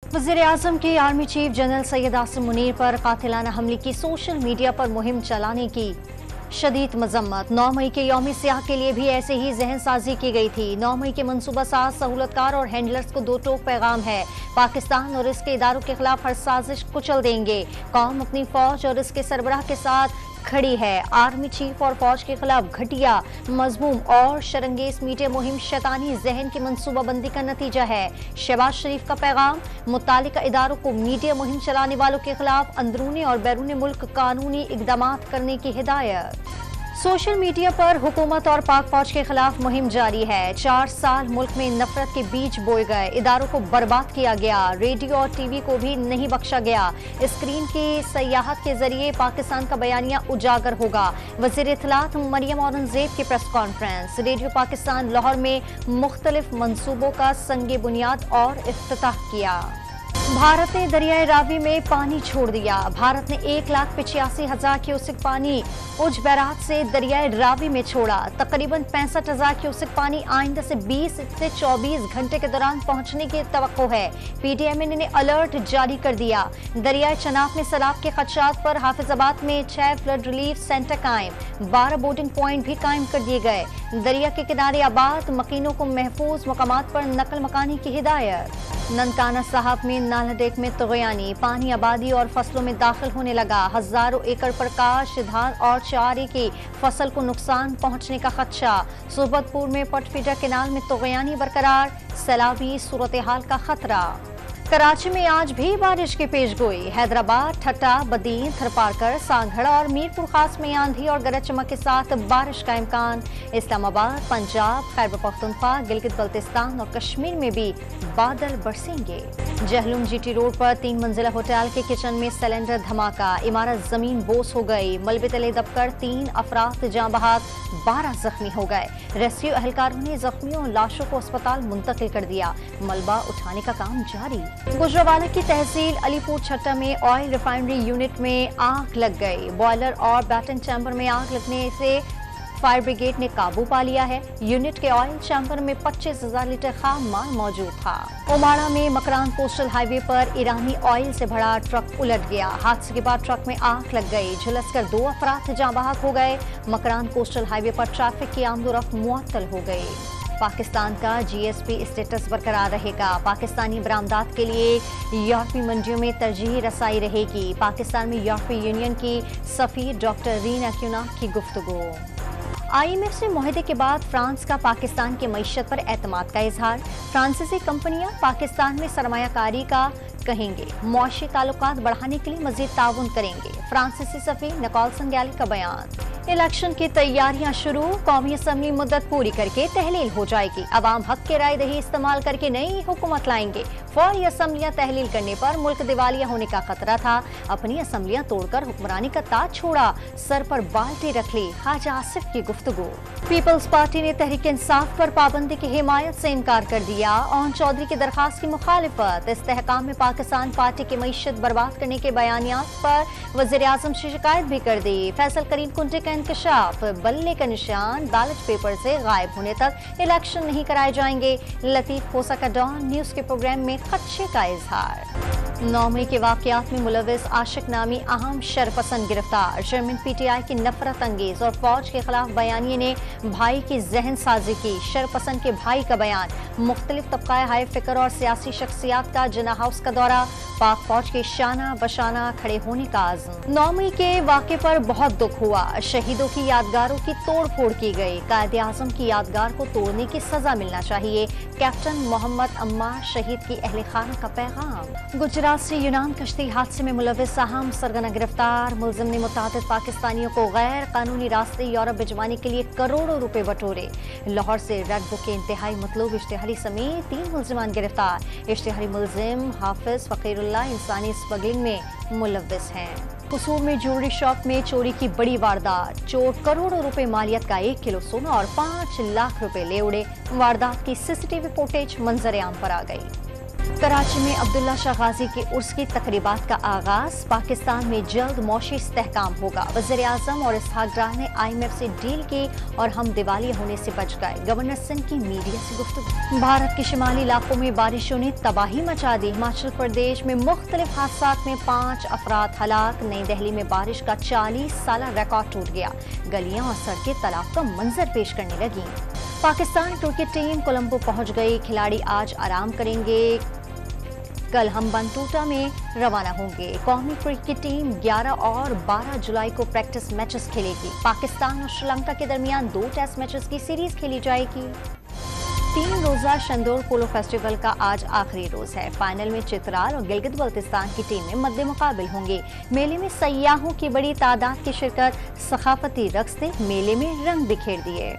वज़ीर आज़म की army chief general Syed Asim Munir पर कातिलाना हमले की सोशल मीडिया पर मुहिम चलाने की शदीद मजम्मत। 9 मई के यौम सियाह के लिए भी ऐसे ही जहन साजी की गई थी। 9 मई के मनसूबा साज सहूलतकार और हैंडलर्स को दो टोक पैगाम है। पाकिस्तान और इसके इदारों के खिलाफ हर साजिश कुचल देंगे। कौम अपनी फौज और इसके सरबराह के साथ खड़ी है। आर्मी चीफ और फौज के खिलाफ घटिया, मजमूम और शरंगेज मीडिया मुहिम शैतानी जहन की मनसूबाबंदी का नतीजा है। शहबाज शरीफ का पैगाम, मुतालिका इदारों को मीडिया मुहिम चलाने वालों के खिलाफ अंदरूनी और बैरूनी मुल्क कानूनी इकदामात करने की हिदायत। सोशल मीडिया पर हुकूमत और पाक फौज के खिलाफ मुहिम जारी है। 4 साल मुल्क में नफरत के बीज बोए गए, इदारों को बर्बाद किया गया, रेडियो और टीवी को भी नहीं बख्शा गया। स्क्रीन की सयाहत के जरिए पाकिस्तान का बयानिया उजागर होगा। वज़ीर इत्तलात मरियम औरंगजेब की press conference. Radio Pakistan Lahore में मुख्तलिफ मंसूबों का संगे बुनियाद और इफ्तिताह किया। भारत ने दरियाए रावी में पानी छोड़ दिया। भारत ने 1,85,000 क्यूसेक पानी उज बैराज से दरियाए रावी में छोड़ा। तकरीबन 65,000 क्यूसेक पानी आइंदा से 20 से 24 घंटे के दौरान पहुंचने की तवक्को है। PDMA ने अलर्ट जारी कर दिया। दरियाए चनाब में सैलाब के खदशात पर हाफिजाबाद में 6 फ्लड रिलीफ सेंटर कायम, 12 बोर्डिंग पॉइंट भी कायम कर दिए गए। दरिया के किनारे आबाद मकीनों को महफूज मकामात पर नकल मकानी की हिदायत। ननकाना साहब में नाला डेक में तुग़यानी, पानी आबादी और फसलों में दाखिल होने लगा। हजारों एकड़ पर काश, धान और चारे की फसल को नुकसान पहुंचने का खदशा। सुबतपुर में पटफीडर केनाल में तुग़यानी बरकरार, सैलाबी सूरत हाल का खतरा। कराची में आज भी बारिश की पेशगोई। हैदराबाद, ठट्टा, बदीन, थरपारकर, सांगड़ और मीरपुर खास में आंधी और गरज चमक के साथ बारिश का इम्कान। इस्लामाबाद, पंजाब, खैबर पख्तूनख्वा, गिलगित बल्तिस्तान और कश्मीर में भी बादल बरसेंगे। जहलुम GT रोड पर 3 मंजिला होटल के किचन में सिलेंडर धमाका, इमारत जमीन बोस हो गई। मलबे तले दबकर 3 अफराद जाँ बहक, 12 जख्मी हो गए। रेस्क्यू एहलकारों ने जख्मियों और लाशों को अस्पताल मुंतकिल कर दिया। मलबा उठाने का काम जारी। गुजरावाला की तहसील अलीपुर छट्टा में ऑयल रिफाइनरी यूनिट में आग लग गई। बॉयलर और बैटन चैम्बर में आग लगने से फायर ब्रिगेड ने काबू पा लिया है। यूनिट के ऑयल चैम्बर में 25,000 लीटर खाम माल मौजूद था। ओमाड़ा में मकरान कोस्टल हाईवे पर ईरानी ऑयल से भरा ट्रक उलट गया। हादसे के बाद ट्रक में आग लग गई, झुलसकर 2 अफराद जाँ बहक हो गए। मकरान कोस्टल हाईवे पर ट्रैफिक की आमदोरफ्त मुअत्तल हो गई। पाकिस्तान का GSP स्टेटस बरकरार रहेगा। पाकिस्तानी बरामदात के लिए यूरोपीय मंडियों में तरजीह रसाई रहेगी। पाकिस्तान में यूरोपीय यूनियन की सफीर डॉक्टर रीना क्यूनाक की गुफ्तगू। IMF से मुआहदे के बाद फ्रांस का पाकिस्तान की मईशत पर एतमाद का इजहार। फ्रांसीसी कंपनियां पाकिस्तान में सरमायाकारी का कहेंगे, मुआशी ताल्लुकात बढ़ाने के लिए मजीद ताउन करेंगे। फ्रांसीसी सफीर निकोल संग्याली का बयान। इलेक्शन की तैयारियां शुरू, कौमी असम्बली मुद्दत पूरी करके तहलील हो जाएगी। अवाम हक के राय दही इस्तेमाल करके नई हुकूमत लाएंगे। फौरी असम्बलियां तहलील करने पर मुल्क दिवालिया होने का खतरा था। अपनी असम्बलियां तोड़कर हुक्मरानी का ताज छोड़ा, सर पर बाल्टी रख ली। ख्वाजा आसिफ की गुफ्तगू। पीपल्स पार्टी ने तहरीक इंसाफ पर पाबंदी की हिमायत से इनकार कर दिया। ओन चौधरी की दरखास्त की मुखालिफत। इस्तेहकाम में पाकिस्तान पार्टी की मईशत बर्बाद करने के बयानियात पर वज़ीर आज़म से शिकायत भी कर दी। फैसल करीम कुंटे का इंकशाफ, बल्ले का निशान बैलेट पेपर से गायब होने तक इलेक्शन नहीं कराए जाएंगे। लतीफ खोसा का डॉन न्यूज के प्रोग्राम में खदशे का इजहार। 9 मई के वाकयात में मुलविस आशिक नामी अहम शरपसंद गिरफ्तार। चेयरमैन PTI की नफरत अंगेज और फौज के खिलाफ बयानिए ने भाई की जहन साजी की। शरपसंद के भाई का बयान। मुख्तलिफ तबका हाई फिक्र और सियासी शख्सियात का जिना हाउस का दौरा। पाक फौज के शाना बशाना खड़े होने का आज़म। 9 मई के वाक़े पर बहुत दुख हुआ। शहीदों की यादगारों की तोड़ फोड़ की गई। कायदे आज़म की यादगार को तोड़ने की सजा मिलना चाहिए। कैप्टन मोहम्मद अम्मार शहीद की अहले खाना का पैगाम। गुजरात से यूनान कश्ती हादसे में मुलविस अहम सरगना गिरफ्तार। मुलजिम ने मुतादिद पाकिस्तानियों को गैर कानूनी रास्ते यूरोप भिजवाने के लिए करोड़ों रुपए बटोरे। लाहौर से रेड बुक के इंतहाई मतलूब इश्तिहारी समेत 3 मुलजिमान गिरफ्तार। इश्तिहारी मुलजिम हाफिज फकीरुल्लाह इंसानी स्मगलिंग में मुलविस हैं। कसूर में ज्वेलरी शॉप में चोरी की बड़ी वारदात। चोर करोड़ों रुपए मालियत का 1 किलो सोना और 5 लाख रुपए ले उड़े। वारदात की CCTV फुटेज मंजर आम पर आ गई। कराची में अब्दुल्ला शाह गाजी के उर्स की तकरीबात का आगाज। पाकिस्तान में जल्द मौशी इस्तेहकाम होगा। वज़ीर आज़म और इसहाक डार ने IMF से डील की और हम दिवालिया होने से बच गए। गवर्नर सिंध की मीडिया से गुफ्तगू। भारत के शिमाली इलाकों में बारिशों ने तबाही मचा दी। हिमाचल प्रदेश में मुख्तलिफ हादसात में 5 अफराद हलाक। नई दिल्ली में बारिश का 40 साल रिकॉर्ड टूट गया। गलियां और सड़कें तालाब का मंजर पेश करने लगी। पाकिस्तान क्रिकेट टीम कोलंबो पहुंच गई। खिलाड़ी आज आराम करेंगे। कल हम बनटूटा में रवाना होंगे। कौमी क्रिकेट टीम 11 और 12 जुलाई को प्रैक्टिस मैचेस खेलेगी। पाकिस्तान और श्रीलंका के दरमियान 2 टेस्ट मैचेस की सीरीज खेली जाएगी। 3 रोजा शंदोर पोलो फेस्टिवल का आज आखिरी रोज है। फाइनल में चित्राल और गिलगित बल्तिस्तान की टीमें मद्दे मुकाबिल होंगे। मेले में सयाहों की बड़ी तादाद की शिरकत। सखाफती रक्स ने मेले में रंग बिखेर दिए।